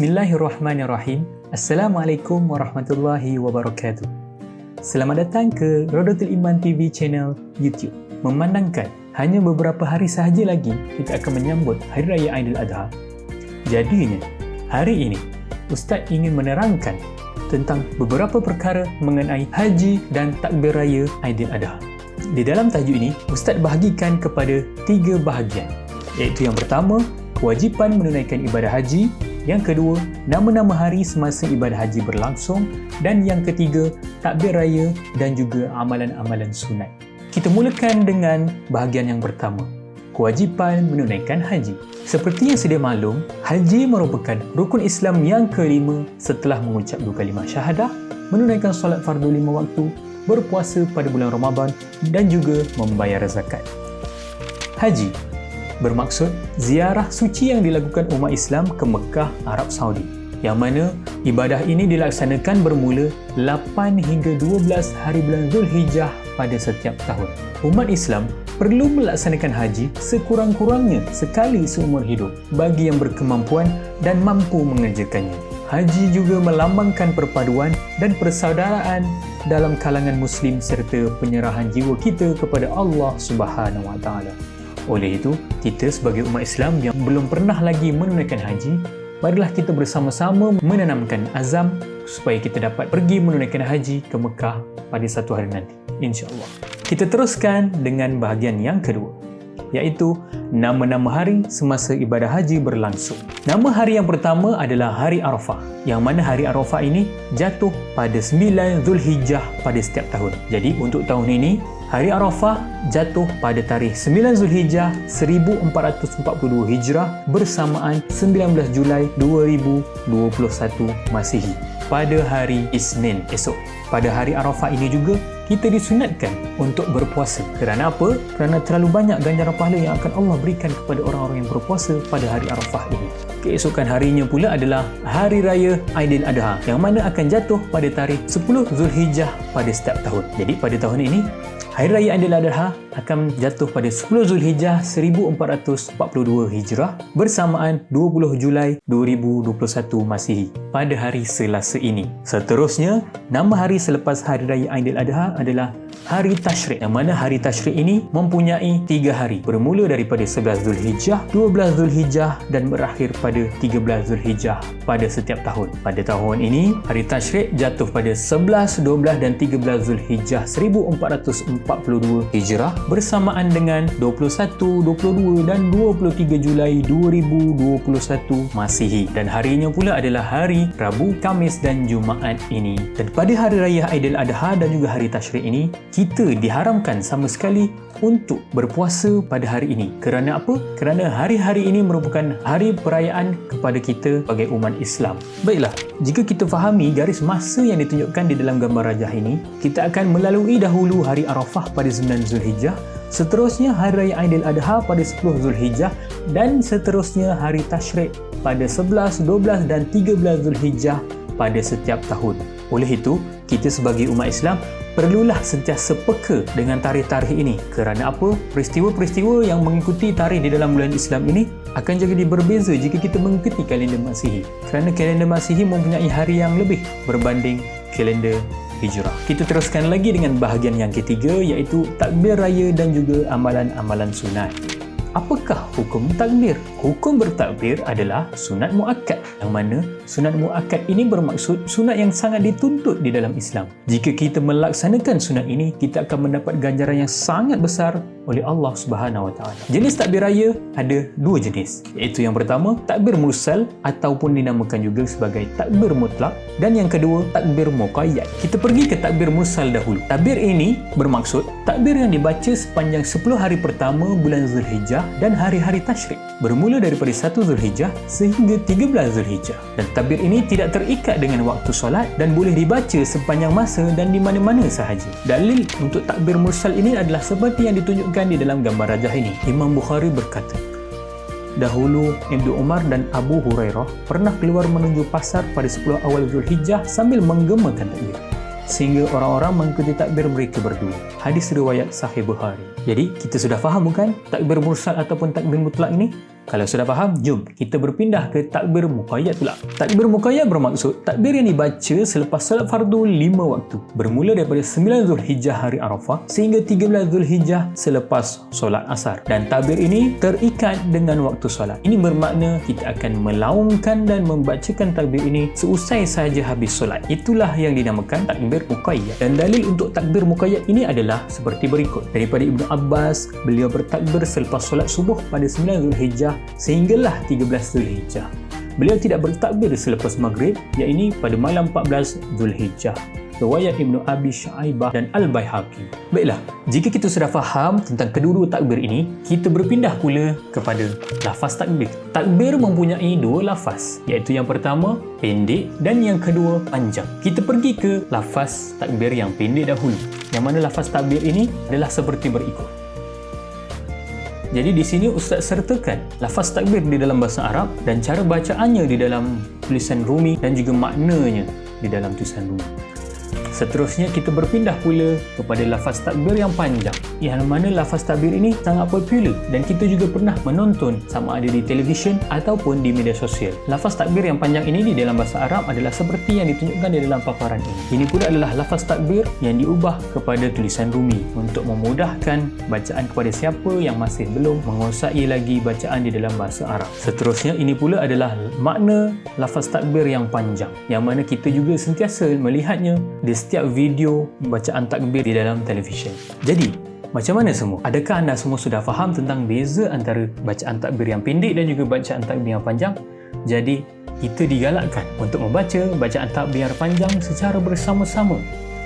Bismillahirrahmanirrahim. Assalamualaikum warahmatullahi wabarakatuh. Selamat datang ke Rodatul Iman TV channel YouTube. Memandangkan hanya beberapa hari sahaja lagi kita akan menyambut Hari Raya Aidiladha. Jadinya, hari ini Ustaz ingin menerangkan tentang beberapa perkara mengenai haji dan takbir raya Aidiladha. Di dalam tajuk ini, Ustaz bahagikan kepada 3 bahagian, iaitu yang pertama, kewajipan menunaikan ibadah haji, yang kedua, nama-nama hari semasa ibadah haji berlangsung, dan yang ketiga, takbir raya dan juga amalan-amalan sunat. Kita mulakan dengan bahagian yang pertama, kewajipan menunaikan haji. Seperti yang sedia maklum, haji merupakan rukun Islam yang kelima setelah mengucap 2 kalimah syahadah, menunaikan solat fardu 5 waktu, berpuasa pada bulan Ramadan dan juga membayar zakat. Haji bermaksud ziarah suci yang dilakukan umat Islam ke Mekah, Arab Saudi, yang mana ibadah ini dilaksanakan bermula 8 hingga 12 hari bulan Zulhijjah pada setiap tahun. Umat Islam perlu melaksanakan haji sekurang-kurangnya sekali seumur hidup bagi yang berkemampuan dan mampu mengerjakannya. Haji juga melambangkan perpaduan dan persaudaraan dalam kalangan Muslim serta penyerahan jiwa kita kepada Allah Subhanahu Wa Taala. Oleh itu, kita sebagai umat Islam yang belum pernah lagi menunaikan haji, marilah kita bersama-sama menanamkan azam supaya kita dapat pergi menunaikan haji ke Mekah pada satu hari nanti, insya-Allah. Kita teruskan dengan bahagian yang kedua, iaitu nama-nama hari semasa ibadah haji berlangsung. Nama hari yang pertama adalah Hari Arafah, yang mana Hari Arafah ini jatuh pada 9 Zulhijjah pada setiap tahun. Jadi untuk tahun ini, Hari Arafah jatuh pada tarikh 9 Zulhijjah 1442 Hijrah bersamaan 19 Julai 2021 Masihi pada hari Isnin esok. Pada hari Arafah ini juga kita disunatkan untuk berpuasa. Kerana apa? Kerana terlalu banyak ganjaran pahala yang akan Allah berikan kepada orang-orang yang berpuasa pada hari Arafah ini. Keesokan harinya pula adalah Hari Raya Aidiladha, yang mana akan jatuh pada tarikh 10 Zulhijjah pada setiap tahun. Jadi pada tahun ini Hari Raya Aidiladha akan jatuh pada 10 Zulhijjah 1442 Hijrah bersamaan 20 Julai 2021 Masihi pada hari Selasa ini. Seterusnya, nama hari selepas Hari Raya Aidiladha adalah Hari Tashrik, yang mana Hari Tashrik ini mempunyai 3 hari, bermula daripada 11 Zulhijjah, 12 Zulhijjah dan berakhir pada 13 Zulhijjah pada setiap tahun. Pada tahun ini, Hari Tashrik jatuh pada 11, 12 dan 13 Zulhijjah 1442 Hijrah bersamaan dengan 21, 22 dan 23 Julai 2021 Masihi, dan harinya pula adalah hari Rabu, Khamis dan Jumaat ini. Dan pada Hari Raya Aidiladha dan juga Hari Tashrik ini, kita diharamkan sama sekali untuk berpuasa pada hari ini. Kerana apa? Kerana hari-hari ini merupakan hari perayaan kepada kita sebagai umat Islam. Baiklah, jika kita fahami garis masa yang ditunjukkan di dalam gambar rajah ini, kita akan melalui dahulu Hari Arafah pada 9 Zulhijjah, seterusnya Hari Raya Aidiladha pada 10 Zulhijjah dan seterusnya Hari Tashrik pada 11, 12 dan 13 Zulhijjah pada setiap tahun. Oleh itu, kita sebagai umat Islam perlulah sentiasa peka dengan tarikh-tarikh ini. Kerana apa? Peristiwa-peristiwa yang mengikuti tarikh di dalam bulan Islam ini akan jadi berbeza jika kita mengikuti kalender Masihi. Kerana kalender Masihi mempunyai hari yang lebih berbanding kalender Hijrah. Kita teruskan lagi dengan bahagian yang ketiga, iaitu takbir raya dan juga amalan-amalan sunat. Apakah hukum takbir? Hukum bertakbir adalah sunat muakkad, yang mana sunat muakkad ini bermaksud sunat yang sangat dituntut di dalam Islam. Jika kita melaksanakan sunat ini, kita akan mendapat ganjaran yang sangat besar oleh Allah Subhanahu Wa Taala. Jenis takbir raya ada 2 jenis, iaitu yang pertama takbir mursal ataupun dinamakan juga sebagai takbir mutlak, dan yang kedua takbir muqayyad. Kita pergi ke takbir mursal dahulu. Takbir ini bermaksud takbir yang dibaca sepanjang 10 hari pertama bulan Zulhijjah dan hari-hari Tashrik, bermula daripada 1 Zulhijjah sehingga 13 Zulhijjah. Dan takbir ini tidak terikat dengan waktu solat dan boleh dibaca sepanjang masa dan di mana-mana sahaja. Dalil untuk takbir mursal ini adalah seperti yang ditunjukkan di dalam gambar rajah ini. Imam Bukhari berkata, dahulu Ibnu Umar dan Abu Hurairah pernah keluar menuju pasar pada 10 awal Zulhijjah sambil menggemakan takbir, sehingga orang-orang mengikuti takbir mereka berdua. Hadis riwayat Sahih Bukhari. Jadi kita sudah faham bukan takbir mursal ataupun takbir mutlak ini? Kalau sudah faham, jom kita berpindah ke takbir muqayyad pula. Takbir muqayyad bermaksud takbir yang dibaca selepas solat fardu 5 waktu, bermula daripada 9 Zulhijjah hari Arafah sehingga 13 Zulhijjah selepas solat asar. Dan takbir ini terikat dengan waktu solat. Ini bermakna kita akan melaungkan dan membacakan takbir ini seusai sahaja habis solat. Itulah yang dinamakan takbir muqayyad. Dan dalil untuk takbir muqayyad ini adalah seperti berikut. Daripada Ibnu Abbas, beliau bertakbir selepas solat subuh pada 9 Zulhijjah sehinggalah 13 Zulhijjah. Beliau tidak bertakbir selepas maghrib, iaitu pada malam 14 Zulhijjah. Riwayat Ibnu Abi Syaibah dan Al-Baihaqi. Baiklah, jika kita sudah faham tentang kedua-dua takbir ini, kita berpindah pula kepada lafaz takbir. Takbir mempunyai dua lafaz, iaitu yang pertama pendek dan yang kedua panjang. Kita pergi ke lafaz takbir yang pendek dahulu. Yang mana lafaz takbir ini adalah seperti berikut. Jadi di sini Ustaz sertakan lafaz takbir di dalam bahasa Arab dan cara bacaannya di dalam tulisan Rumi dan juga maknanya di dalam tulisan Rumi. Seterusnya kita berpindah pula kepada lafaz takbir yang panjang, yang mana lafaz takbir ini sangat popular dan kita juga pernah menonton sama ada di televisyen ataupun di media sosial. Lafaz takbir yang panjang ini di dalam bahasa Arab adalah seperti yang ditunjukkan di dalam paparan ini. Ini pula adalah lafaz takbir yang diubah kepada tulisan Rumi untuk memudahkan bacaan kepada siapa yang masih belum menguasai lagi bacaan di dalam bahasa Arab. Seterusnya ini pula adalah makna lafaz takbir yang panjang, yang mana kita juga sentiasa melihatnya di setiap video bacaan takbir di dalam televisyen. Jadi, macam mana semua? Adakah anda semua sudah faham tentang beza antara bacaan takbir yang pendek dan juga bacaan takbir yang panjang? Jadi, kita digalakkan untuk membaca bacaan takbir yang panjang secara bersama-sama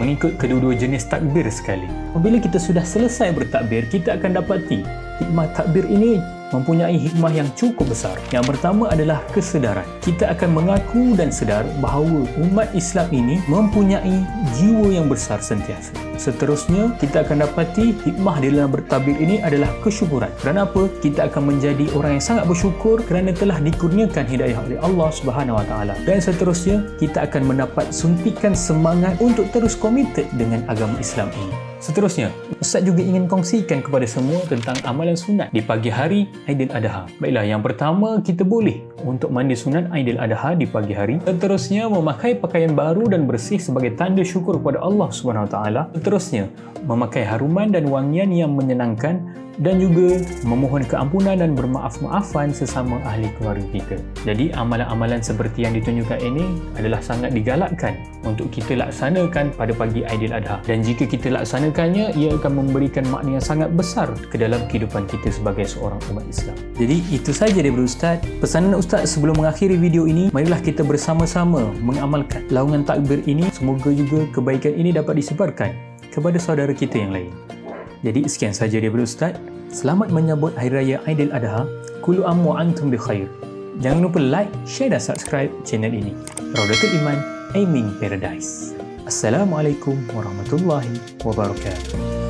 mengikut kedua-dua jenis takbir sekali. Apabila kita sudah selesai bertakbir, kita akan dapati hikmah takbir ini mempunyai hikmah yang cukup besar. Yang pertama adalah kesedaran. Kita akan mengaku dan sedar bahawa umat Islam ini mempunyai jiwa yang besar sentiasa. Seterusnya, kita akan dapati hikmah di dalam bertakbir ini adalah kesyukuran. Kerana apa? Kita akan menjadi orang yang sangat bersyukur kerana telah dikurniakan hidayah oleh Allah Subhanahu Wa Taala. Dan seterusnya, kita akan mendapat suntikan semangat untuk terus komited dengan agama Islam ini. Seterusnya, Ustaz juga ingin kongsikan kepada semua tentang amalan sunat di pagi hari Aidiladha. Baiklah, yang pertama kita boleh untuk mandi sunat Aidiladha di pagi hari. Seterusnya, memakai pakaian baru dan bersih sebagai tanda syukur kepada Allah SWT. Seterusnya, memakai haruman dan wangian yang menyenangkan dan juga memohon keampunan dan bermaaf-maafan sesama ahli keluarga kita. Jadi amalan-amalan seperti yang ditunjukkan ini adalah sangat digalakkan untuk kita laksanakan pada pagi Aidiladha. Dan jika kita laksanakannya, ia akan memberikan makna yang sangat besar ke dalam kehidupan kita sebagai seorang umat Islam. Jadi itu saja daripada Ustaz. Pesanan Ustaz sebelum mengakhiri video ini, marilah kita bersama-sama mengamalkan laungan takbir ini. Semoga juga kebaikan ini dapat disebarkan kepada saudara kita yang lain. Jadi sekian saja daripada Ustaz. Selamat menyambut Hari Raya Aidiladha. Kullu am wa antum bi khair. Jangan lupa like, share dan subscribe channel ini. Raudatul Iman, Aiming Paradise. Assalamualaikum warahmatullahi wabarakatuh.